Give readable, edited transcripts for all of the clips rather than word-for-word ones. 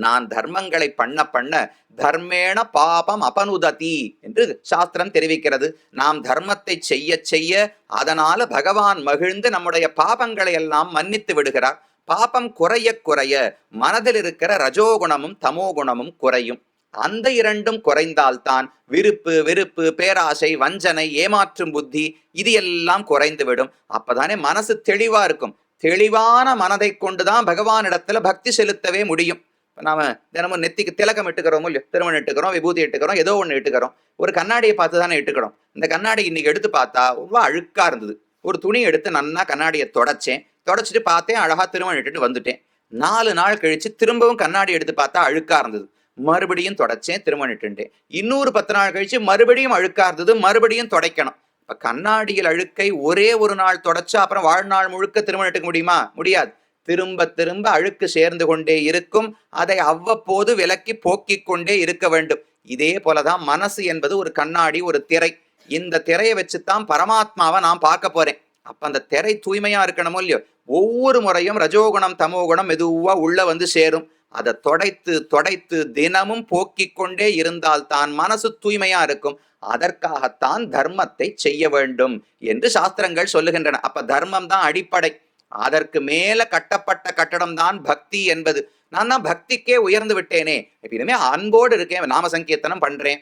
நான் தர்மங்களை பண்ண பண்ண தர்மேண பாபம் அபனுததி என்று சாஸ்திரம் தெரிவிக்கிறது. நாம் தர்மத்தை செய்ய செய்ய அதனால பகவான் மகிழ்ந்து நம்முடைய பாபங்களை எல்லாம் மன்னித்து விடுகிறார். பாபம் குறைய குறைய மனதில் இருக்கிற ரஜோகுணமும் தமோகுணமும் குறையும். அந்த இரண்டும் குறைந்தால்தான் விருப்பு வெறுப்பு, பேராசை, வஞ்சனை, ஏமாற்றும் புத்தி இது எல்லாம் குறைந்து விடும். அப்பதானே மனசு தெளிவா இருக்கும். தெளிவான மனதை கொண்டுதான் பகவானிடத்துல பக்தி செலுத்தவே முடியும். நாம தினமும் நெத்திக்கு திலகம் இட்டுக்கிறோமோ இல்லையோ, திருமணம் இட்டுக்கிறோம், விபூதி இட்டுக்கிறோம், ஏதோ ஒண்ணு இட்டுக்கிறோம். ஒரு கண்ணாடியை பார்த்து தானே இட்டுக்கிறோம். இந்த கண்ணாடி இன்னைக்கு எடுத்து பார்த்தா ரொம்ப அழுக்கா இருந்தது. ஒரு துணி எடுத்து நன்னா கண்ணாடியை தொடச்சேன், தொடச்சிட்டு பார்த்தேன், அழகா திருமணம் இட்டுட்டு வந்துட்டேன். 4 நாள் கழிச்சு திரும்பவும் கண்ணாடி எடுத்து பார்த்தா அழுக்கா இருந்தது. மறுபடியும் தொடச்சேன், திருமணம் இட்டுட்டேன். இன்னொரு 10 நாள் கழிச்சு மறுபடியும் அழுக்கா இருந்தது, மறுபடியும் துடைக்கணும். இப்ப கண்ணாடியில் அழுக்கை ஒரே ஒரு நாள் தொடச்சா அப்புறம் வாழ்நாள் முழுக்க திருமணம் இட்டுக்க முடியுமா? முடியாது. திரும்ப திரும்ப அழுக்கு சேர்ந்து கொண்டே இருக்கும். அதை அவ்வப்போது விலக்கி போக்கிக் கொண்டே இருக்க வேண்டும். இதே போலதான் மனசு என்பது ஒரு கண்ணாடி, ஒரு திரை. இந்த திரையை வச்சுதான் பரமாத்மாவை நான் பார்க்க போறேன். அப்ப அந்த திரை தூய்மையா இருக்கணுமோ இல்லையோ, ஒவ்வொரு முறையும் ரஜோகுணம் தமோகுணம் மெதுவா உள்ள வந்து சேரும். அதை தொடைத்து தொடைத்து தினமும் போக்கிக் கொண்டே இருந்தால் தான் மனசு தூய்மையா இருக்கும். அதற்காகத்தான் தர்மத்தை செய்ய வேண்டும் என்று சாஸ்திரங்கள் சொல்லுகின்றன. அப்ப தர்மம் தான் அடிப்படை. அதற்கு மேல கட்டப்பட்ட கட்டடம் தான் பக்தி என்பது. நான் தான் பக்திக்கே உயர்ந்து விட்டேனே. இனிமே அன்போடு இருக்கேன், நாம சங்கீர்த்தனம் பண்றேன்,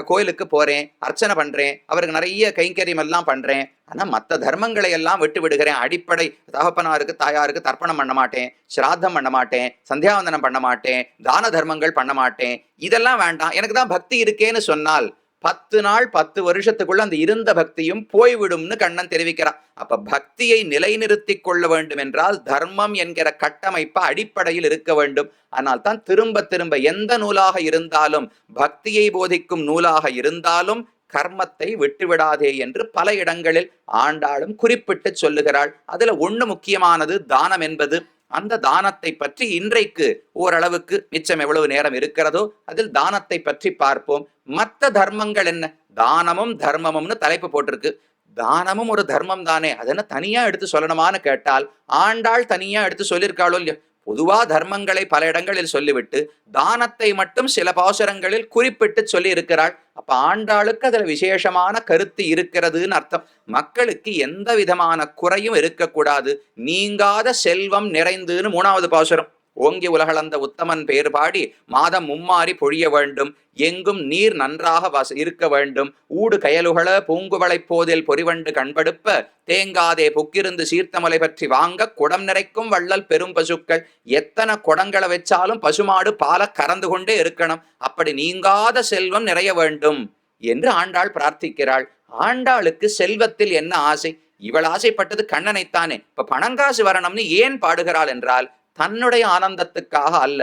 கோயிலுக்கு போறேன், அர்ச்சனை பண்றேன், அவருக்கு நிறைய கைங்கரியம் எல்லாம் பண்றேன். ஆனா மற்ற தர்மங்களை எல்லாம் விட்டு விடுகிறேன். அடிப்படை தகப்பனாருக்கு தாயாருக்கு தர்ப்பணம் பண்ண மாட்டேன், சிராத்தம் பண்ண மாட்டேன், சந்தியாவந்தனம் பண்ண மாட்டேன், தான தர்மங்கள் பண்ண மாட்டேன். இதெல்லாம் வேண்டாம், எனக்கு தான் பக்தி இருக்கேன்னு சொன்னால் 10 நாள் 10 வருஷத்துக்குள்ள அந்த இருந்த பக்தியும் போய்விடும்னு கண்ணன் தெரிவிக்கிறான். அப்ப பக்தியை நிலைநிறுத்திக் கொள்ள வேண்டும் என்றால் தர்மம் என்கிற கட்டமைப்பு அடிப்படையில் இருக்க வேண்டும். ஆனால் தான் திரும்ப திரும்ப எந்த நூலாக இருந்தாலும், பக்தியை போதிக்கும் நூலாக இருந்தாலும் கர்மத்தை விட்டுவிடாதே என்று பல இடங்களில் ஆண்டாளும் குறிப்பிட்டு சொல்லுகிறாள். அதுல ஒண்ணு முக்கியமானது தானம் என்பது. அந்த தானத்தை பற்றி இன்றைக்கு ஓரளவுக்கு மிச்சம் எவ்வளவு நேரம் இருக்கிறதோ அதில் தானத்தை பற்றி பார்ப்போம். மற்ற தர்மங்கள் என்ன? தானமும் தர்மமும்னு தலைப்பு போட்டிருக்கு. தானமும் ஒரு தர்மம் தானே, அதென்ன தனியா எடுத்து சொல்லணுமான்னு கேட்டால் ஆண்டாள் தனியா எடுத்து சொல்லியிருக்காளோ இல்லையோ. பொதுவா தர்மங்களை பல இடங்களில் சொல்லிவிட்டு தானத்தை மட்டும் சில பாசுரங்களில் குறிப்பிட்டு சொல்லி இருக்கிறாள். அப்ப ஆண்டாளுக்கு அதுல விசேஷமான கருத்து இருக்கிறதுன்னு அர்த்தம். மக்களுக்கு எந்த விதமான குறையும் இருக்கக்கூடாது, நீங்காத செல்வம் நிறைந்துன்னு 3வது பாசுரம். ஓங்கி உலகளந்த உத்தமன் பேர் பாடி மாதம் மும்மாறி பொழிய வேண்டும், எங்கும் நீர் நன்றாக இருக்க வேண்டும், ஊடு கயலுகள பூங்குவளை போதில் பொறிவண்டு கண்படுப்ப தேங்காதே புக்கிருந்து சீர்த்தமலை பற்றி வாங்க குடம் நிறைக்கும் வள்ளல் பெரும் பசுக்கள். எத்தனை குடங்களை வச்சாலும் பசுமாடு பால கறந்து கொண்டே இருக்கணும். அப்படி நீங்காத செல்வம் நிறைய வேண்டும் என்று ஆண்டாள் பிரார்த்திக்கிறாள். ஆண்டாளுக்கு செல்வத்தில் என்ன ஆசை? இவள் ஆசைப்பட்டது கண்ணனைத்தானே. இப்ப பணங்காசு வரணும்னு ஏன் பாடுகிறாள் என்றால் தன்னுடைய ஆனந்தத்துக்காக அல்ல,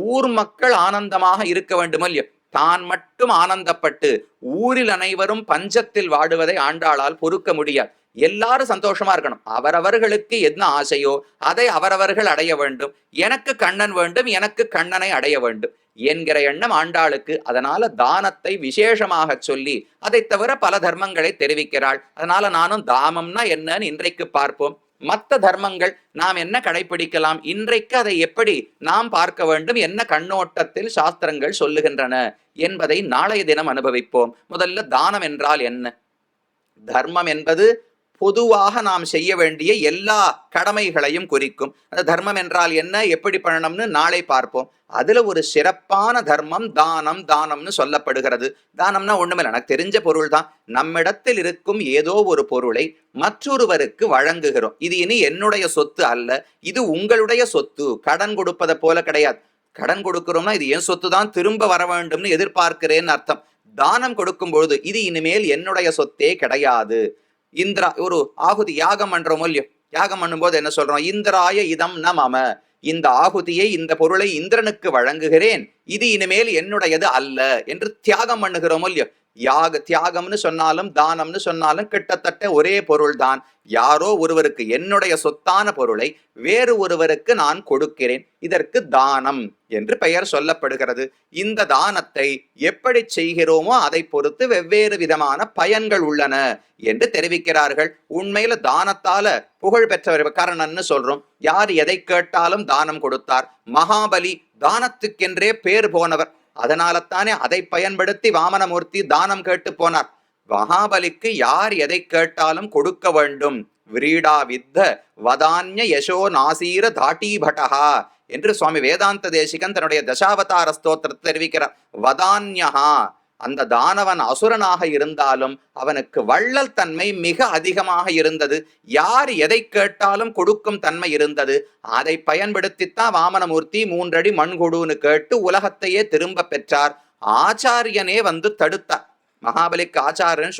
ஊர் மக்கள் ஆனந்தமாக இருக்க வேண்டும் இல்லையோ. தான் மட்டும் ஆனந்தப்பட்டு ஊரில் அனைவரும் பஞ்சத்தில் வாடுவதை ஆண்டாளால் பொறுக்க முடியாது. எல்லாரும் சந்தோஷமா இருக்கணும். அவரவர்களுக்கு என்ன ஆசையோ அதை அவரவர்கள் அடைய வேண்டும். எனக்கு கண்ணன் வேண்டும், எனக்கு கண்ணனை அடைய வேண்டும் என்கிற எண்ணம் ஆண்டாளுக்கு. அதனால தானத்தை விசேஷமாக சொல்லி அதை தவிர பல தர்மங்களை தெரிவிக்கிறாள். அதனால நானும் தாமம்னா என்னன்னு இன்றைக்கு பார்ப்போம். மற்ற தர்மங்கள் நாம் என்ன கடைபிடிக்கலாம், இன்றைக்கு அதை எப்படி நாம் பார்க்க வேண்டும், என்ன கண்ணோட்டத்தில் சாஸ்திரங்கள் சொல்லுகின்றன என்பதை நாளைய தினம் அனுபவிப்போம். முதல்ல தானம் என்றால் என்ன? தர்மம் என்பது பொதுவாக நாம் செய்ய வேண்டிய எல்லா கடமைகளையும் குறிக்கும். அந்த தர்மம் என்றால் என்ன, எப்படி பண்ணணும்னு நாளை பார்ப்போம். அதுல ஒரு சிறப்பான தர்மம் தானம். தானம்னு சொல்லப்படுகிறது. தானம்னா ஒண்ணுமில்லை, எனக்கு தெரிஞ்ச பொருள் தான். நம்மிடத்தில் இருக்கும் ஏதோ ஒரு பொருளை மற்றொருவருக்கு வழங்குகிறோம். இது இனி என்னுடைய சொத்து அல்ல, இது உங்களுடைய சொத்து. கடன் கொடுப்பதை போல கிடையாது. கடன் கொடுக்கிறோம்னா இது என் சொத்து தான், திரும்ப வர வேண்டும்னு எதிர்பார்க்கிறேன்னு அர்த்தம். தானம் கொடுக்கும் பொழுது இது இனிமேல் என்னுடைய சொத்தே கிடையாது. இந்திரா ஒரு ஆகுதி யாகம் பண்றோமோ இல்லையோ, யாகம் பண்ணும்போது என்ன சொல்றோம்? இந்திராய இதம் ந மம, இந்த ஆகுதியை, இந்த பொருளை இந்திரனுக்கு வழங்குகிறேன், இது இனிமேல் என்னுடையது அல்ல என்று தியாகம் பண்ணுகிறோமோ இல்லையோ. தியாகம்னு சொன்னாலும் தானம்னு சொன்னாலும் கிட்டத்தட்ட ஒரே பொருள் தான். யாரோ ஒருவருக்கு என்னுடைய சொத்தான பொருளை வேறு ஒருவருக்கு நான் கொடுக்கிறேன், இதற்கு தானம் என்று பெயர் சொல்லப்படுகிறது. இந்த தானத்தை எப்படி செய்கிறோமோ அதை பொறுத்து வெவ்வேறு விதமான பயன்கள் உள்ளன என்று தெரிவிக்கிறார்கள். உண்மையில தானத்தால புகழ் பெற்றவர் கர்ணன்னு சொல்றோம். யார் எதை கேட்டாலும் தானம் கொடுத்தார். மகாபலி தானத்துக்கென்றே பேர் போனவர். அதனாலத்தானே அதை பயன்படுத்தி வாமனமூர்த்தி தானம் கேட்டு போனார். மகாபலிக்கு யார் எதை கேட்டாலும் கொடுக்க வேண்டும். விரீடா வித்த வதான்ய யசோ நாசீர தாட்டீபட்டஹா என்று சுவாமி வேதாந்த தேசிகன் தன்னுடைய தசாவதார ஸ்தோத்திரத்தை தெரிவிக்கிறார். வதான்யஹா, அந்த தானவன் அசுரனாக இருந்தாலும் அவனுக்கு வள்ளல் தன்மை மிக அதிகமாக இருந்தது. யார் எதை கேட்டாலும் கொடுக்கும் தன்மை இருந்தது. அதை பயன்படுத்தித்தான் வாமனமூர்த்தி 3 அடி மண் கொடுன்னு கேட்டு உலகத்தையே திரும்ப பெற்றார். ஆச்சாரியனே வந்து தடுத்தார். மகாபலிக்கு ஆச்சாரியன்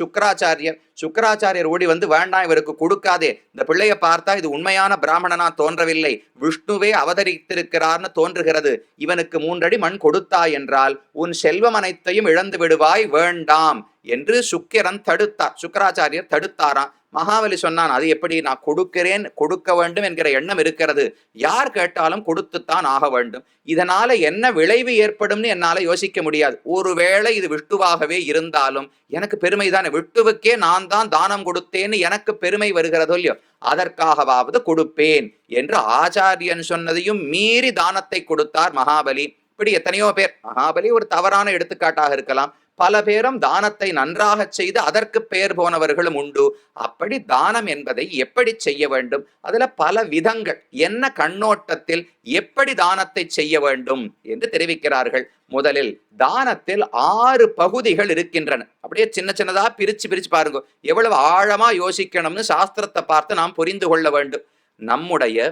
சுக்கராச்சாரியர் ஓடி வந்து, வேண்டாம், இவருக்கு கொடுக்காதே, இந்த பிள்ளைய பார்த்தா இது உண்மையான பிராமணனா தோன்றவில்லை, விஷ்ணுவே அவதரித்திருக்கிறார்னு தோன்றுகிறது, இவனுக்கு 3 அடி மண் கொடுத்தாய் என்றால் உன் செல்வம் அனைத்தையும் இழந்து விடுவாய், வேண்டாம் என்று சுக்கராச்சாரியர் தடுத்தாராம். மகாபலி சொன்னான், அது எப்படி, நான் கொடுக்கிறேன், கொடுக்க வேண்டும் என்கிற எண்ணம் இருக்கிறது, யார் கேட்டாலும் கொடுத்துத்தான் ஆக வேண்டும். இதனால என்ன விளைவு ஏற்படும்னு என்னால யோசிக்க முடியாது. ஒருவேளை இது விஷ்ணுவாகவே இருந்தாலும் எனக்கு பெருமை தானே, விஷ்ணுவுக்கே நான் தான் தானம் கொடுத்தேன்னு எனக்கு பெருமை வருகிறதோ இல்லையோ, அதற்காகவாவது கொடுப்பேன் என்று ஆச்சாரியன் சொன்னதையும் மீறி தானத்தை கொடுத்தார் மகாபலி. இப்படி எத்தனையோ பேர், மகாபலி ஒரு தவறான எடுத்துக்காட்டாக இருக்கலாம், பல பேரும் தானத்தை நன்றாக செய்து அதற்கு பெயர் போனவர்களும் உண்டு. அப்படி தானம் என்பதை எப்படி செய்ய வேண்டும், அதுல பல விதங்கள், என்ன கண்ணோட்டத்தில் எப்படி தானத்தை செய்ய வேண்டும் என்று தெரிவிக்கிறார்கள். முதலில் தானத்தில் 6 பகுதிகள் இருக்கின்றன. அப்படியே சின்ன சின்னதா பிரிச்சு பாருங்க, எவ்வளவு ஆழமா யோசிக்கணும்னு சாஸ்திரத்தை பார்த்து நாம் புரிந்து கொள்ள வேண்டும். நம்முடைய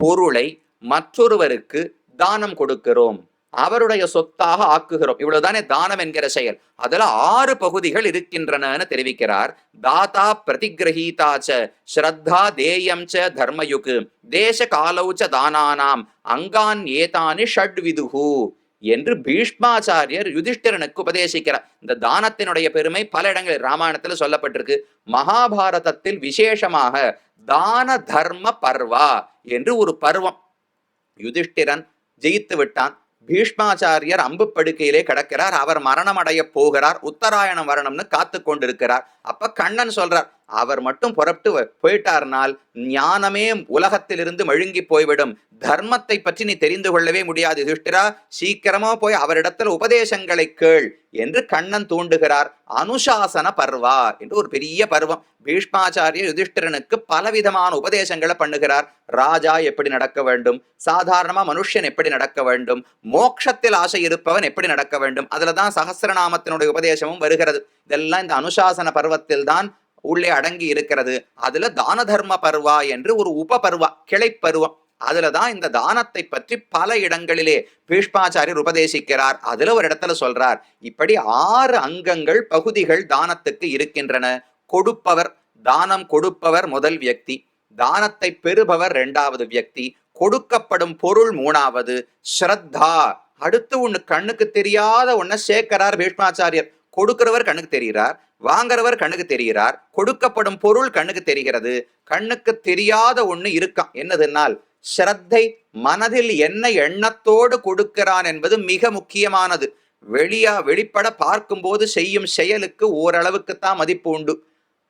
பொருளை மற்றொருவருக்கு தானம் கொடுக்கிறோம், அவருடைய சொத்தாக ஆக்குகிறோம், இவ்வளவுதானே தானம் என்கிற செயல். அதுல 6 பகுதிகள் இருக்கின்றன தெரிவிக்கிறார். தாத்தா பிரதிகிரஹீதாச்ச ஸ்ரத்தா தேயம் ச தர்மயுக் தேச காலௌச்ச தானானாம் அங்கான் ஏதானி ஷட்விதுஹு என்று பீஷ்மாச்சாரியர் யுதிஷ்டிரனுக்கு உபதேசிக்கிறார். இந்த தானத்தினுடைய பெருமை பல இடங்களில் ராமாயணத்தில் சொல்லப்பட்டிருக்கு. மகாபாரதத்தில் விசேஷமாக தான தர்ம பர்வா என்று ஒரு பருவம். யுதிஷ்டிரன் ஜெயித்து விட்டான், பீஷ்மாச்சாரியர் அம்பு படுக்கையிலே கிடக்கிறார், அவர் மரணம் அடைய போகிறார், உத்தராயணம் வரணும்னு காத்து கொண்டிருக்கிறார். அப்ப கண்ணன் சொல்றார், அவர் மட்டும் புறப்பட்டு போயிட்டார்னால் ஞானமே உலகத்திலிருந்து மழுங்கி போய்விடும், தர்மத்தை பற்றி நீ தெரிந்து கொள்ளவே முடியாது, யுதிஷ்டிரா சீக்கிரமா போய் அவரிடத்தில் உபதேசங்களை கேள் என்று கண்ணன் தூண்டுகிறார். அனுசாசன பர்வா என்று ஒரு பெரிய பருவம். பீஷ்மாச்சாரியர் யுதிஷ்டிரனுக்கு பலவிதமான உபதேசங்களை பண்ணுகிறார். ராஜா எப்படி நடக்க வேண்டும், சாதாரணமா மனுஷன் எப்படி நடக்க வேண்டும், மோட்சத்தில் ஆசை இருப்பவன் எப்படி நடக்க வேண்டும், அதுலதான் சகஸ்ரநாமத்தினுடைய உபதேசமும் வருகிறது. இதெல்லாம் இந்த அனுசாசன பருவத்தில் தான் உள்ளே அடங்கி இருக்கிறது. அதுல தான தர்ம பர்வா என்று ஒரு உபபர்வா, கிளைப்பருவம், அதுலதான் இந்த தானத்தை பற்றி பல இடங்களிலே பீஷ்மாச்சாரியர் உபதேசிக்கிறார். அதுல ஒரு இடத்துல சொல்றார், இப்படி 6 அங்கங்கள், பகுதிகள் தானத்துக்கு இருக்கின்றன. கொடுப்பவர், தானம் கொடுப்பவர் முதல் வியக்தி, தானத்தை பெறுபவர் 2வது வியக்தி, கொடுக்கப்படும் பொருள் 3வது, ஸ்ரத்தா அடுத்து ஒண்ணு கண்ணுக்கு தெரியாத ஒன்ன சேர்க்கிறார் பீஷ்மாச்சாரியர். கொடுக்கிறவர் கண்ணுக்கு தெரிகிறார், வாங்குறவர் கண்ணுக்கு தெரிகிறார், கொடுக்கப்படும் பொருள் கண்ணுக்கு தெரிகிறது. கண்ணுக்கு தெரியாத ஒண்ணு இருக்கான், என்னதுன்னால் ஸ்ரத்தை, மனதில் என்ன எண்ணத்தோடு கொடுக்கிறான் என்பது மிக முக்கியமானது. வெளிப்பட பார்க்கும்போது செய்யும் செயலுக்கு ஓரளவுக்குத்தான் மதிப்பு உண்டு.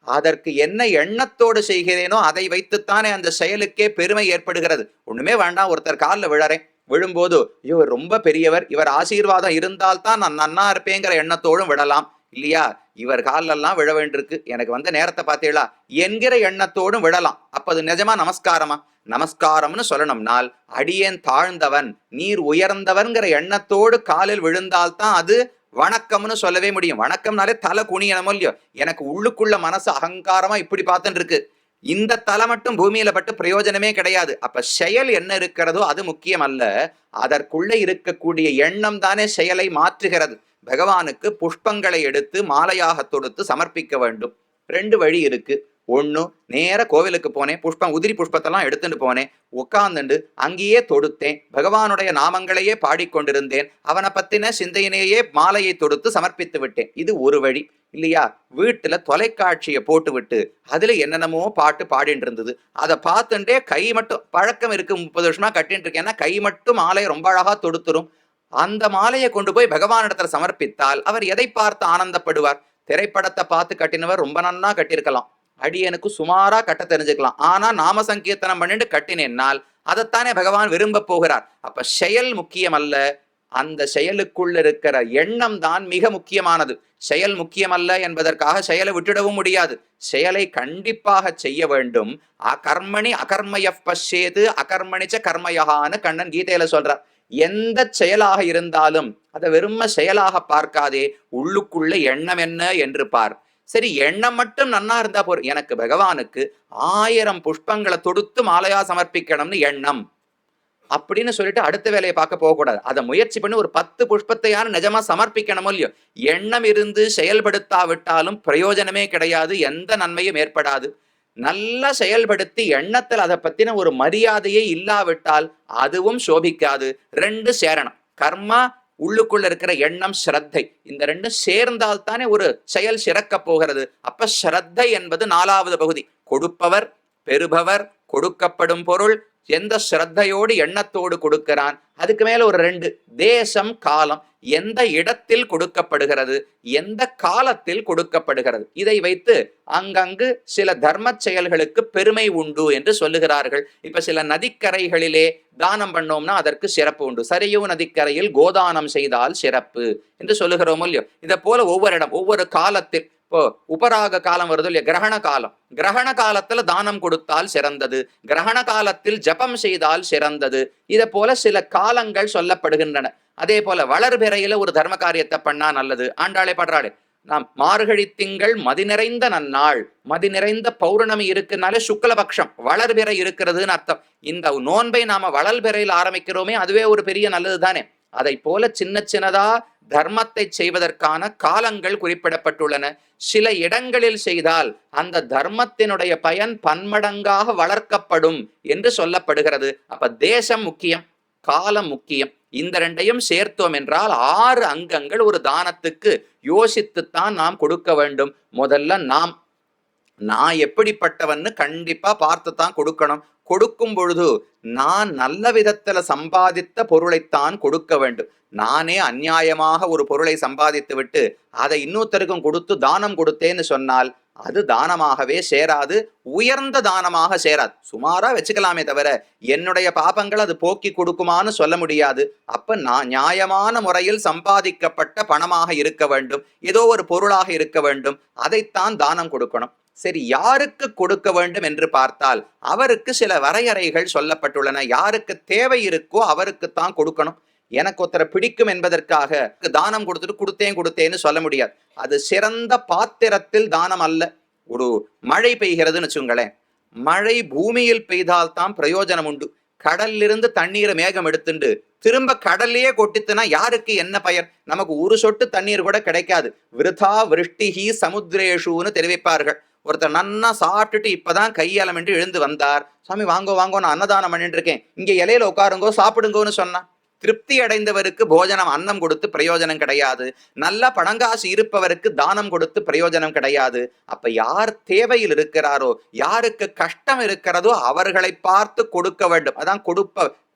அதற்கு என்ன எண்ணத்தோடு செய்கிறேனோ அதை வைத்துத்தானே அந்த செயலுக்கே பெருமை ஏற்படுகிறது. ஒண்ணுமே வேண்டாம், ஒருத்தர் காலில் விழறேன், விழும்போது இவர் ரொம்ப பெரியவர், இவர் ஆசீர்வாதம் இருந்தால்தான் நான் நன்னா இருப்பேங்கிற எண்ணத்தோடும் விடலாம் இல்லையா. இவர் காலெல்லாம் விழ வேண்டியிருக்கு, எனக்கு வந்த நேரத்தை பார்த்தீங்களா என்கிற எண்ணத்தோடும் விடலாம். அப்ப அது நிஜமா நமஸ்காரமா? நமஸ்காரம்னு சொல்லணும்னால் அடியேன் தாழ்ந்தவன், நீர் உயர்ந்தவன்கிற எண்ணத்தோடு காலில் விழுந்தால்தான் அது வணக்கம்னு சொல்லவே முடியும். வணக்கம்னாலே தலை குனியணுமோ இல்லையோ. எனக்கு உள்ளுக்குள்ள மனசு அகங்காரமா இப்படி பார்த்துட்டு இருக்கு, இந்த தலை மட்டும் பூமியில பட்டு பிரயோஜனமே கிடையாது. அப்ப செயல் என்ன இருக்கிறதோ அது முக்கியம் அல்ல, அதற்குள்ள இருக்கக்கூடிய எண்ணம் தானே செயலை மாற்றுகிறது. பகவானுக்கு புஷ்பங்களை எடுத்து மாலையாக தொடுத்து சமர்ப்பிக்க வேண்டும். 2 வழி இருக்கு. ஒண்ணு, நேர கோவிலுக்கு போனேன், உதிரி புஷ்பத்தெல்லாம் எடுத்துட்டு போனேன், உட்கார்ந்துண்டு அங்கேயே தொடுத்தேன், பகவானுடைய நாமங்களையே பாடிக்கொண்டிருந்தேன், அவனை பத்தின சிந்தையினையே மாலையை தொடுத்து சமர்ப்பித்து விட்டேன். இது ஒரு வழி இல்லையா. வீட்டுல தொலைக்காட்சியை போட்டு விட்டு அதுல என்னென்னமோ பாட்டு பாடிட்டு இருந்தது, அதை பார்த்துட்டே கை மட்டும், பழக்கம் இருக்கு, 30 வருஷமா கட்டிட்டு இருக்கேன்னா கை மட்டும் மாலையை ரொம்ப அழகா தொடுத்துரும். அந்த மாலையை கொண்டு போய் பகவானிடத்துல சமர்ப்பித்தால் அவர் எதை பார்த்து ஆனந்தப்படுவார்? திரைப்படத்தை பார்த்து கட்டினவர் ரொம்ப நன்னா கட்டியிருக்கலாம், அடியனுக்கு சுமாரா கட்ட தெரிஞ்சுக்கலாம், ஆனா நாம சங்கீர்த்தனம் பண்ணிட்டு கட்டினேன்னால் அதைத்தானே பகவான் விரும்ப போகிறார். அப்ப செயல் முக்கியம் அல்ல, அந்த செயலுக்குள்ள இருக்கிற எண்ணம் தான் மிக முக்கியமானது. செயல் முக்கியமல்ல என்பதற்காக செயலை விட்டுடவும் முடியாது. செயலை கண்டிப்பாக செய்ய வேண்டும். அகர்மணி அகர்மய பஷ்யேது அகர்மணிச்ச கர்மயகான்னு கண்ணன் கீதையில சொல்றார். எந்த செயலாக இருந்தாலும் அதை வெறும செயலாக பார்க்காதே, உள்ளுக்குள்ள எண்ணம் என்ன என்று பார். சரி, எண்ணம் மட்டும் நன்னா இருந்தா போறோம். எனக்கு பகவானுக்கு 1000 புஷ்பங்களை தொடுத்து மாலையா சமர்ப்பிக்கணும்னு எண்ணம் அப்படின்னு சொல்லிட்டு அடுத்த வேலையை பார்க்க போகக்கூடாது. அதை முயற்சி பண்ணி ஒரு 10 புஷ்பத்தையான நிஜமா சமர்ப்பிக்கணுமோ இல்லையோ, எண்ணம் இருந்து செயல்படுத்தாவிட்டாலும் பிரயோஜனமே கிடையாது, எந்த நன்மையும் ஏற்படாது. நல்லா செயல்படுத்தி எண்ணத்தில் அதை பத்தின ஒரு மரியாதையே இல்லாவிட்டால் அதுவும் சோபிக்காது. 2 சேரணும். கர்மா, உள்ளுக்குள்ள இருக்கிற எண்ணம், ஸ்ரத்தை, இந்த 2 சேர்ந்தால்தானே ஒரு செயல் சிறக்க போகிறது. அப்ப ஸ்ரத்தை என்பது 4வது பகுதி. கொடுப்பவர், பெறுபவர், கொடுக்கப்படும் பொருள் எந்த ஸ்ரத்தையோடு எண்ணத்தோடு கொடுக்கிறான். அதுக்கு மேல ஒரு 2 தேசம் காலம், எந்த இடத்தில் கொடுக்கப்படுகிறது, எந்த காலத்தில் கொடுக்கப்படுகிறது. இதை வைத்து அங்கங்கு சில தர்ம செயல்களுக்கு பெருமை உண்டு என்று சொல்லுகிறார்கள். இப்ப சில நதிக்கரைகளிலே தானம் பண்ணோம்னா அதற்கு சிறப்பு உண்டு. சரியு நதிக்கரையில் கோதானம் செய்தால் சிறப்பு என்று சொல்லுகிறோம் இல்லையோ. இதை போல ஒவ்வொரு இடம் ஒவ்வொரு காலத்தில், இப்போ உபராக காலம் வருது இல்லையா, கிரகண காலம், கிரகண காலத்துல தானம் கொடுத்தால் சிறந்தது, கிரகண காலத்தில் ஜபம் செய்தால் சிறந்தது. இதை போல சில காலங்கள் சொல்லப்படுகின்றன. அதே போல வளர்பிறையில ஒரு தர்ம காரியத்தை பண்ணா நல்லது. ஆண்டாளே பாடுறாளே, நாம் மார்கழி திங்கள் மதி நிறைந்த நன்னாள், மதி நிறைந்த பௌர்ணமி இருக்குனாலே சுக்லபக்ஷம் வளர்பிறை இருக்கிறதுன்னு அர்த்தம். இந்த நோன்பை நாம வளர்பிறையில் ஆரம்பிக்கிறோமே, அதுவே ஒரு பெரிய நல்லது தானே. அதை போல சின்ன சின்னதா தர்மத்தை செய்வதற்கான காலங்கள் குறிப்பிடப்பட்டுள்ளன. சில இடங்களில் செய்தால் அந்த தர்மத்தினுடைய பயன் பன்மடங்காக வளர்க்கப்படும் என்று சொல்லப்படுகிறது. அப்ப தேசம் முக்கியம், காலம் முக்கியம். இந்த 2ஐயும் சேர்த்தோம் என்றால் 6 அங்கங்கள் ஒரு தானத்துக்கு யோசித்துத்தான் நாம் கொடுக்க வேண்டும். முதல்ல நான் எப்படிப்பட்டவன்னு கண்டிப்பா பார்த்துத்தான் கொடுக்கணும். கொடுக்கும் பொழுது நான் நல்ல விதத்துல சம்பாதித்த பொருளைத்தான் கொடுக்க வேண்டும். நானே அநியாயமாக ஒரு பொருளை சம்பாதித்து விட்டு அதை இன்னொருத்தருக்கும் கொடுத்து தானம் கொடுத்தேன்னு சொன்னால் அது தானமாகவே சேராது, உயர்ந்த தானமாக சேராது. சுமாரா வச்சுக்கலாமே தவிர என்னுடைய பாபங்கள் அது போக்கி கொடுக்குமான்னு சொல்ல முடியாது. அப்ப நான் நியாயமான முறையில் சம்பாதிக்கப்பட்ட பணமாக இருக்க வேண்டும், ஏதோ ஒரு பொருளாக இருக்க வேண்டும், அதைத்தான் தானம் கொடுக்கணும். சரி, யாருக்கு கொடுக்க வேண்டும் என்று பார்த்தால் அவருக்கு சில வரையறைகள் சொல்லப்பட்டுள்ளன. யாருக்கு தேவை இருக்கோ அவருக்குத்தான் கொடுக்கணும். எனக்கு ஒருத்தரை பிடிக்கும் என்பதற்காக தானம் கொடுத்துட்டு கொடுத்தேன்னு சொல்ல முடியாது. அது சிறந்த பாத்திரத்தில் தானம் அல்ல. ஒரு மழை பெய்கிறதுன்னு வச்சுங்களேன், மழை பூமியில் பெய்தால்தான் பிரயோஜனம் உண்டு. கடல்லிருந்து தண்ணீரை மேகம் எடுத்துண்டு திரும்ப கடல்லையே கொட்டித்துனா யாருக்கு என்ன பயன்? நமக்கு ஒரு சொட்டு தண்ணீர் கூட கிடைக்காது. விருதா விருஷ்டிஹி சமுத்திரேஷுன்னு தெரிவிப்பார்கள். ஒருத்தர் நன்னா சாப்பிட்டுட்டு இப்பதான் கையாளம் எழுந்து வந்தார். சாமி வாங்கோ வாங்கோ, நான் அன்னதானம் பண்ணிட்டு இருக்கேன், இங்க இலையில உட்காருங்கோ சாப்பிடுங்கோன்னு சொன்னா திருப்தி அடைந்தவருக்கு போஜனம் அன்னம் கொடுத்து பிரயோஜனம் கிடையாது. நல்ல பணங்காசு இருப்பவருக்கு தானம் கொடுத்து பிரயோஜனம் கிடையாது. அப்ப யார் தேவையில் இருக்கிறாரோ, யாருக்கு கஷ்டம் இருக்கிறதோ அவர்களை பார்த்து கொடுக்க வேண்டும். அதான்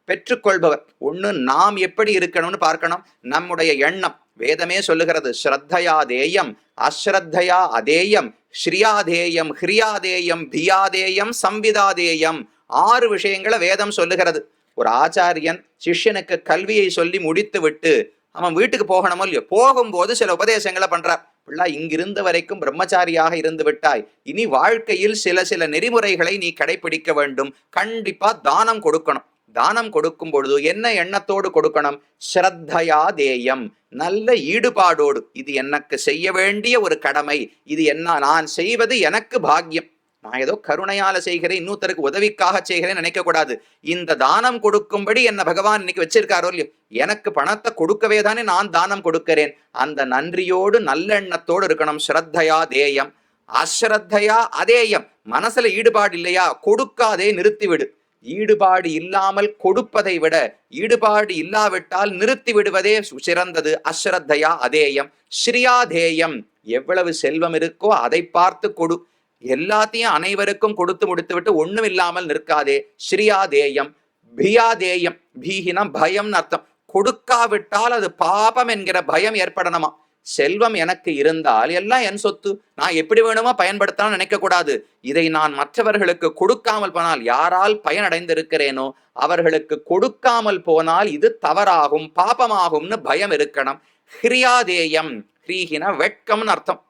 பெற்றுக்கொள்பவர். ஒண்ணு நாம் எப்படி இருக்கணும்னு பார்க்கணும். நம்முடைய எண்ணம், வேதமே சொல்லுகிறது, ஸ்ரத்தையா தேயம் அஸ்ரத்தையா அதேயம் ஸ்ரீயாதேயம் ஹிரியாதேயம் பியாதேயம் சம்விதாதேயம். 6 விஷயங்களை வேதம் சொல்லுகிறது. ஒரு ஆச்சாரியன் சிஷ்யனுக்கு கல்வியை சொல்லி முடித்து விட்டு அவன் வீட்டுக்கு போகணுமோ இல்லையோ, போகும்போது சில உபதேசங்களை பண்றார். பிள்ளை, இங்கிருந்த வரைக்கும் பிரம்மச்சாரியாக இருந்து விட்டாய், இனி வாழ்க்கையில் சில நெறிமுறைகளை நீ கடைபிடிக்க வேண்டும். கண்டிப்பா தானம் கொடுக்கணும். தானம் கொடுக்கும் பொழுது என்ன எண்ணத்தோடு கொடுக்கணும்? ஸ்ரத்தையா தேயம், நல்ல ஈடுபாடோடு. இது எனக்கு செய்ய வேண்டிய ஒரு கடமை, இது என்ன நான் செய்வது எனக்கு பாக்கியம், நான் ஏதோ கருணையால செய்கிறேன், இன்னொருத்தருக்கு உதவிக்காக செய்கிறேன் நினைக்க கூடாது. இந்த தானம் கொடுக்கும்படி என்ன பகவான் இன்னைக்கு வச்சிருக்காரோ இல்லையோ, எனக்கு பணத்தை கொடுக்கவே தானே நான் தானம் கொடுக்கிறேன். அந்த நன்றியோடு நல்லெண்ணத்தோடு இருக்கணும். ஸ்ரத்தையா தேயம் அஸ்ரத்தையா அதேயம். மனசுல ஈடுபாடு இல்லையா, கொடுக்காதே, நிறுத்திவிடு. ஈடுபாடு இல்லாமல் கொடுப்பதை விட ஈடுபாடு இல்லாவிட்டால் நிறுத்தி விடுவதே சிறந்தது. அஸ்ரத்தையா அதேயம். ஸ்ரீயாதேயம், எவ்வளவு செல்வம் இருக்கோ அதை பார்த்து கொடு. எல்லாத்தையும் அனைவருக்கும் கொடுத்து முடித்து விட்டு ஒண்ணும் இல்லாமல் நிற்காதே. ஸ்ரீயாதேயம். பியாதேயம், பீகினம் பயம்னு அர்த்தம். கொடுக்காவிட்டால் அது பாபம் என்கிற பயம் ஏற்படணுமா. செல்வம் எனக்கு இருந்தால் எல்லாம் என் சொத்து, நான் எப்படி வேணுமோ பயன்படுத்தலாம் நினைக்க கூடாது. இதை நான் மற்றவர்களுக்கு கொடுக்காமல் போனால், யாரால் பயனடைந்திருக்கிறேனோ அவர்களுக்கு கொடுக்காமல் போனால் இது தவறாகும், பாபமாகும்னு பயம் இருக்கணும். ஹிரியாதேயம், ஹ்ரீஹினா வெட்கம்னு அர்த்தம்.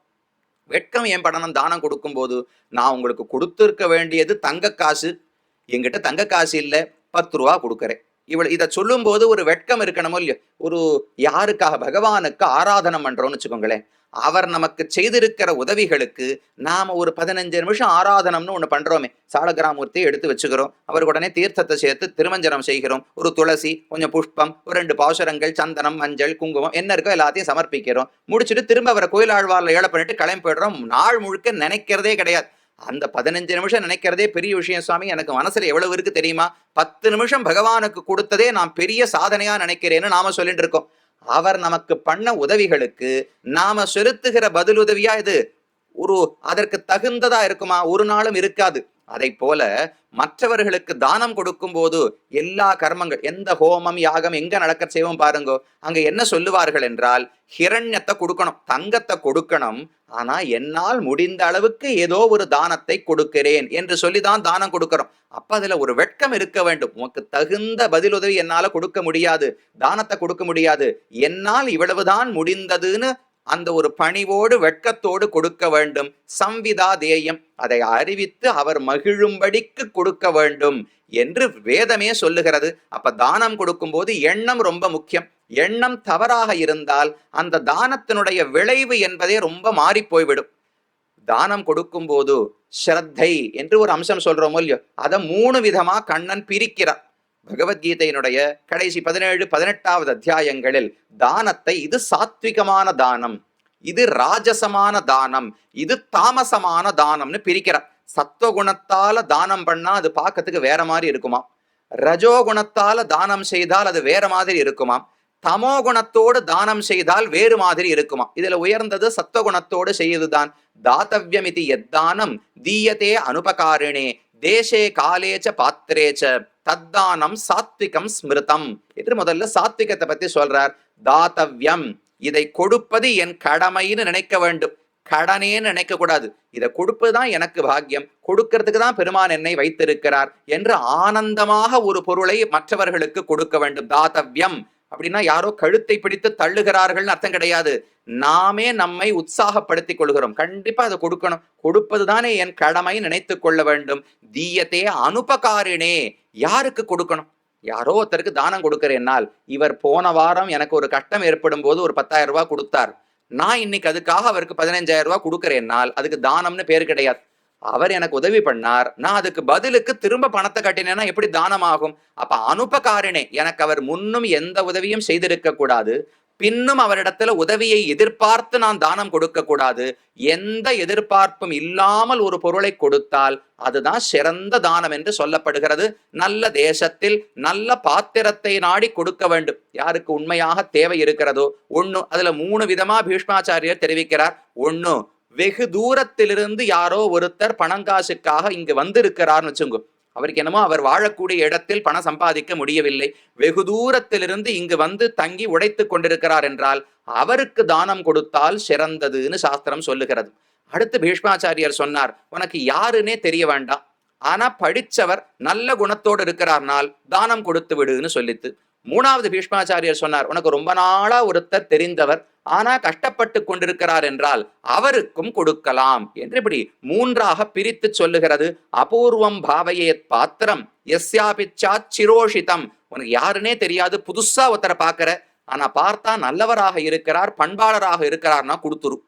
வெட்கம் ஏன் படணும்? தானம் கொடுக்கும் போது நான் உங்களுக்கு கொடுத்திருக்க வேண்டியது தங்க காசு, என்கிட்ட தங்க காசு இல்லை, 10 ரூபா கொடுக்குறேன். இதை சொல்லும் போது ஒரு வெட்கம் இருக்கணுமோ இல்லையோ? ஒரு யாருக்காக? பகவானுக்கு ஆராதனம் பண்றோம்னு வச்சுக்கோங்களேன். அவர் நமக்கு செய்திருக்கிற உதவிகளுக்கு நாம ஒரு 15 நிமிஷம் ஆராதனம்னு ஒண்ணு பண்றோமே. சாலகிராமூர்த்தியை எடுத்து வச்சுக்கிறோம், அவருக்கு உடனே தீர்த்தத்தை சேர்த்து திருமஞ்சனம் செய்கிறோம், ஒரு துளசி, கொஞ்சம் புஷ்பம், ஒரு 2 பாசுரங்கள், சந்தனம், மஞ்சள், குங்குமம் என்ன இருக்கோ எல்லாத்தையும் சமர்ப்பிக்கிறோம். முடிச்சுட்டு திரும்ப அவரை கோயில் ஆழ்வார்ல ஏழை பண்ணிட்டு கிளம்பி போயிடுறோம். நாள் முழுக்க நினைக்கிறதே கிடையாது. அந்த 15 நிமிஷம் நினைக்கிறதே பெரிய விஷயம் சுவாமி, எனக்கு மனசுல எவ்வளவு இருக்கு தெரியுமா? 10 நிமிஷம் பகவானுக்கு கொடுத்ததே நான் பெரிய சாதனையா நினைக்கிறேன்னு நாம சொல்லிட்டு இருக்கோம். அவர் நமக்கு பண்ண உதவிகளுக்கு நாம செலுத்துகிற பதில் உதவியா இது ஒரு அதற்கு தகுந்ததா இருக்குமா? ஒரு நாளும் இருக்காது. அதை போல மற்றவர்களுக்கு தானம் கொடுக்கும் போது எல்லா கர்மங்கள், எந்த ஹோமம் யாகம் எங்க நடக்க செய்வோம் பாருங்கோ, அங்க என்ன சொல்லுவார்கள் என்றால், ஹிரண்யத்தை கொடுக்கணும், தங்கத்தை கொடுக்கணும், ஆனா என்னால் முடிந்த அளவுக்கு ஏதோ ஒரு தானத்தை கொடுக்கிறேன் என்று சொல்லிதான் தானம் கொடுக்கிறோம். அப்ப அதுல ஒரு வெட்கம் இருக்க வேண்டும். உனக்கு தகுந்த பதில் உதவி என்னால கொடுக்க முடியாது, தானத்தை கொடுக்க முடியாது, என்னால் இவ்வளவுதான் முடிந்ததுன்னு அந்த ஒரு பணிவோடு வெட்கத்தோடு கொடுக்க வேண்டும். சம்விதா தேயம், அதை அறிவித்து அவர் மகிழும்படிக்கு கொடுக்க வேண்டும் என்று வேதமே சொல்லுகிறது. அப்ப தானம் கொடுக்கும் போது எண்ணம் ரொம்ப முக்கியம். எண்ணம் தவறாக இருந்தால் அந்த தானத்தினுடைய விளைவு என்பதே ரொம்ப மாறி போய்விடும். தானம் கொடுக்கும் போது ஸ்ரத்தை என்று ஒரு அம்சம் சொல்றோமோ இல்லையோ, அதை 3 விதமா கண்ணன் பிரிக்கிறார். பகவத்கீதையினுடைய கடைசி 17, 18வது அத்தியாயங்களில் தானத்தை இது சாத்விகமான தானம், இது ராஜசமான தானம், இது தாமசமான தானம்னு பிரிக்கிறார். சத்துவகுணத்தால தானம் பண்ணா அது பார்க்கறதுக்கு வேற மாதிரி இருக்குமா, ரஜோகுணத்தால தானம் செய்தால் அது வேற மாதிரி இருக்குமா, தமோ குணத்தோடு தானம் செய்தால் வேறு மாதிரி இருக்குமா? இதுல உயர்ந்தது சத்துவகுணத்தோடு செய்வதுதான். தாத்தவ்யமிதி எத்தானம் தீயதே அனுபகாரிணே தேசே காலேச்ச பாத்திரேச்ச தத்தானம் சாத்விகம் ஸ்மிருதம் என்று முதல்ல சாத்விகத்தை பத்தி சொல்றார். தாத்தவ்யம், இதை கொடுப்பது என் கடமைன்னு நினைக்க வேண்டும், கடனேன்னு நினைக்க கூடாது. இதை கொடுப்பதுதான் எனக்கு பாக்கியம், கொடுக்கறதுக்கு தான் பெருமான் என்னை வைத்திருக்கிறார் என்று ஆனந்தமாக ஒரு பொருளை மற்றவர்களுக்கு கொடுக்க வேண்டும். தாத்தவ்யம் அப்படின்னா யாரோ கழுத்தை பிடித்து தள்ளுகிறார்கள் அர்த்தம் கிடையாது. நாமே நம்மை உற்சாகப்படுத்திக் கொள்கிறோம், கண்டிப்பா அதை கொடுக்கணும், கொடுப்பது தானே என் கடமை நினைத்து கொள்ள வேண்டும். தீயத்தே அனுபகாரினே, யாருக்கு கொடுக்கணும்? யாரோ ஒருத்தருக்கு தானம் கொடுக்கிறேன்னால், இவர் போன வாரம் எனக்கு ஒரு கஷ்டம் ஏற்படும் போது ஒரு 10,000 ரூபாய் கொடுத்தார், நான் இன்னைக்கு அதுக்காக அவருக்கு 15,000 ரூபாய் கொடுக்கிறேன்னால் அதுக்கு தானம்னு பேர் கிடையாது. அவர் எனக்கு உதவி பண்ணார், நான் அதுக்கு பதிலுக்கு திரும்ப பணத்தை கட்டினேன்னா எப்படி தானமாகும்? அப்ப அனுபகாரினே, எனக்கு அவர் முன்னும் எந்த உதவியும் செய்திருக்க கூடாது, பின்னும் அவரிடத்துல உதவியை எதிர்பார்த்து நான் தானம் கொடுக்க கூடாது. எந்த எதிர்பார்ப்பும் இல்லாமல் ஒரு பொருளை கொடுத்தால் அதுதான் சிறந்த தானம் என்று சொல்லப்படுகிறது. நல்ல தேசத்தில் நல்ல பாத்திரத்தை நாடி கொடுக்க வேண்டும். யாருக்கு உண்மையாக தேவை இருக்கிறதோ ஒண்ணு, அதுல 3 விதமா பீஷ்மாச்சாரியர் தெரிவிக்கிறார். ஒண்ணு, வெகு தூரத்திலிருந்து யாரோ ஒருத்தர் பணங்காசுக்காக இங்கு வந்திருக்கிறார்னு வச்சுங்க, அவருக்கு என்னமோ அவர் வாழக்கூடிய இடத்தில் பணம் சம்பாதிக்க முடியவில்லை, வெகு தூரத்திலிருந்து இங்கு வந்து தங்கி உழைத்து கொண்டிருக்கிறார் என்றால் அவருக்கு தானம் கொடுத்தால் சிறந்ததுன்னு சாஸ்திரம் சொல்லுகிறது. அடுத்து பீஷ்மாச்சாரியர் சொன்னார், உனக்கு யாருன்னே தெரிய வேண்டாம், ஆனா படிச்சவர் நல்ல குணத்தோடு இருக்கிறார்னால் தானம் கொடுத்து விடுன்னு சொல்லித்து. 3வது பீஷ்மாச்சாரியர் சொன்னார், உனக்கு ரொம்ப நாளா ஒருத்தர் தெரிந்தவர் ஆனா கஷ்டப்பட்டு கொண்டிருக்கிறார் என்றால் அவருக்கும் கொடுக்கலாம் என்று இப்படி 3ஆக பிரித்து சொல்லுகிறது. அபூர்வம் பாவையேத் பாத்திரம் எஸ்யாபிச்சாத் சிரோஷிதம், உனக்கு யாருன்னே தெரியாது, புதுசா ஒருத்தரை பார்க்கிற, ஆனா பார்த்தா நல்லவராக இருக்கிறார், பண்பாளராக இருக்கிறார்னா கொடுத்துரு.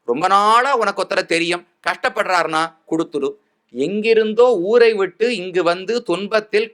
ரொம்ப நாளா உனக்கு ஒருத்தரை தெரியும், கஷ்டப்படுறாருனா கொடுத்துரு. எங்கிருந்தோ ஊரை விட்டு இங்கு வந்து துன்பத்தில்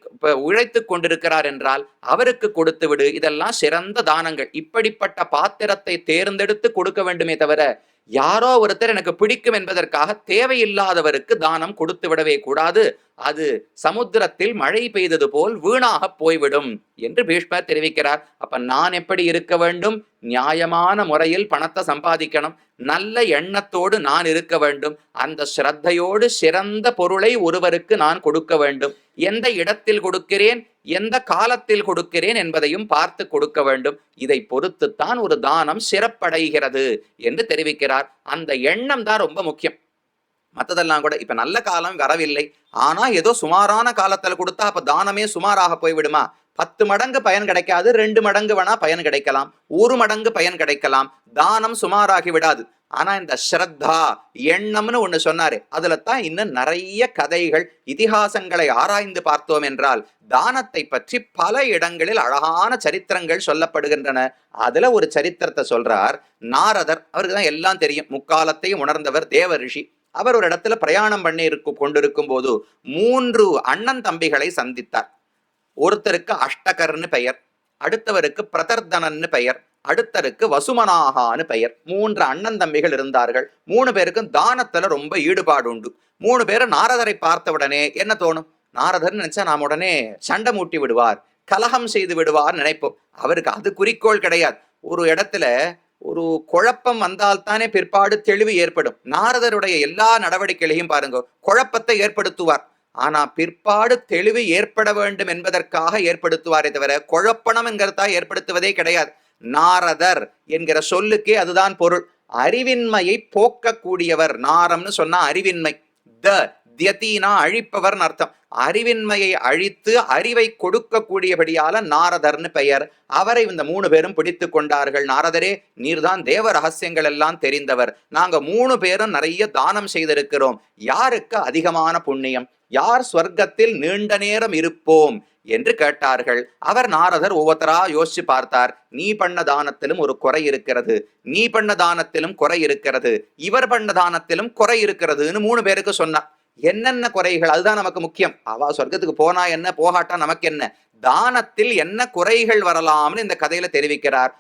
உழைத்து கொண்டிருக்கிறார் என்றால் அவருக்கு கொடுத்து விடு. இதெல்லாம் சிறந்த தானங்கள். இப்படிப்பட்ட பாத்திரத்தை தேர்ந்தெடுத்து கொடுக்க வேண்டுமே தவிர யாரோ ஒருத்தர் எனக்கு பிடிக்கும் என்பதற்காக தேவையில்லாதவருக்கு தானம் கொடுத்து விடவே கூடாது. அது சமுத்திரத்தில் மழை பெய்தது போல் வீணாக போய்விடும் என்று பீஷ்மர் தெரிவிக்கிறார். அப்ப நான் எப்படி இருக்க வேண்டும்? நியாயமான முறையில் பணத்தை சம்பாதிக்கணும், நல்ல எண்ணத்தோடு நான் இருக்க வேண்டும், அந்த ஸ்ரத்தையோடு சிறந்த பொருளை ஒருவருக்கு நான் கொடுக்க வேண்டும். எந்த இடத்தில் கொடுக்கிறேன், எந்த காலத்தில் கொடுக்கிறேன் என்பதையும் பார்த்து கொடுக்க வேண்டும். இதை பொறுத்துத்தான் ஒரு தானம் சிறப்படைகிறது என்று தெரிவிக்கிறார். அந்த எண்ணம் தான் ரொம்ப முக்கியம். மற்றதெல்லாம் கூட இப்ப நல்ல காலம் வரவில்லை, ஆனா ஏதோ சுமாரான காலத்துல கொடுத்தா அப்ப தானமே சுமாராக போய்விடுமா? 10 மடங்கு பயன் கிடைக்காது, 2 மடங்கு வேணா பயன் கிடைக்கலாம், 1 மடங்கு பயன் கிடைக்கலாம், தானம் சுமாராகி விடாது. ஆனா இந்த ஸ்ரத்தா எண்ணம்னு ஒண்ணு சொன்னாரு, அதுல தான் இன்னும் நிறைய கதைகள் இதிகாசங்களை ஆராய்ந்து பார்த்தோம் என்றால் தானத்தை பற்றி பல இடங்களில் அழகான சரித்திரங்கள் சொல்லப்படுகின்றன. அதுல ஒரு சரித்திரத்தை சொல்றார் நாரதர். அவருக்கு தான் எல்லாம் தெரியும், முக்காலத்தையும் உணர்ந்தவர், தேவ ரிஷி. அவர் ஒரு இடத்துல பிரயாணம் பண்ணி கொண்டிருக்கும் போது 3 அண்ணன் தம்பிகளை சந்தித்தார். ஒருத்தருக்கு அஷ்டகர்னு பெயர், அடுத்தவருக்கு பிரதர்தனன்னு பெயர், அடுத்தருக்கு வசுமனாகான்னு பெயர். 3 அண்ணன் தம்பிகள் இருந்தார்கள். 3 பேருக்கும் தானத்துல ரொம்ப ஈடுபாடு உண்டு. 3 பேரும் நாரதரை பார்த்த உடனே என்ன தோணும்? நாரதர் நினைச்சா நாம் உடனே சண்டை மூட்டி விடுவார், கலகம் செய்து விடுவார் நினைப்போம். அவருக்கு அது குறிக்கோள் கிடையாது. ஒரு இடத்துல ஒரு குழப்பம் வந்தால்தானே பிற்பாடு தெளிவு ஏற்படும். நாரதருடைய எல்லா நடவடிக்கைகளையும் பாருங்க, குழப்பத்தை ஏற்படுத்துவார். ஆனா பிற்பாடு தெளிவு ஏற்பட வேண்டும் என்பதற்காக ஏற்படுத்துவாரே தவிர குழப்பணம் என்கிறதா ஏற்படுத்துவதே கிடையாது. நாரதர் என்கிற சொல்லுக்கே அதுதான் பொருள். அறிவின்மையை போக்கக்கூடியவர். நாரம்னு சொன்னா அறிவின்மை, தியதீனா அழிப்பவர்னு அர்த்தம். அறிவின்மையை அழித்து அறிவை கொடுக்கக்கூடியபடியால நாரதர்னு பெயர். அவரை இந்த 3 பேரும் பிடித்து கொண்டார்கள். நாரதரே, நீர்தான் தேவ ரகசியங்கள் எல்லாம் தெரிந்தவர், நாங்க 3 பேரும் நிறைய தானம் செய்திருக்கிறோம், யாருக்கு அதிகமான புண்ணியம், யார் ஸ்வர்க்கத்தில் நீண்ட நேரம் இருப்போம் என்று கேட்டார்கள். அவர் நாரதர் ஒவ்வொருத்தரா யோசிச்சு பார்த்தார். நீ பண்ண தானத்திலும் ஒரு குறை இருக்கிறது, நீ பண்ண தானத்திலும் குறை இருக்கிறது, இவர் பண்ண தானத்திலும் குறை இருக்கிறதுன்னு 3 பேருக்கு சொன்னார். என்னென்ன குறைகள், அதுதான் நமக்கு முக்கியம். அவ சொர்க்கத்துக்கு போனா என்ன, போகாட்டா நமக்கு என்ன, தானத்தில் என்ன குறைகள் வரலாம்னு இந்த கதையில தெரிவிக்கிறார்.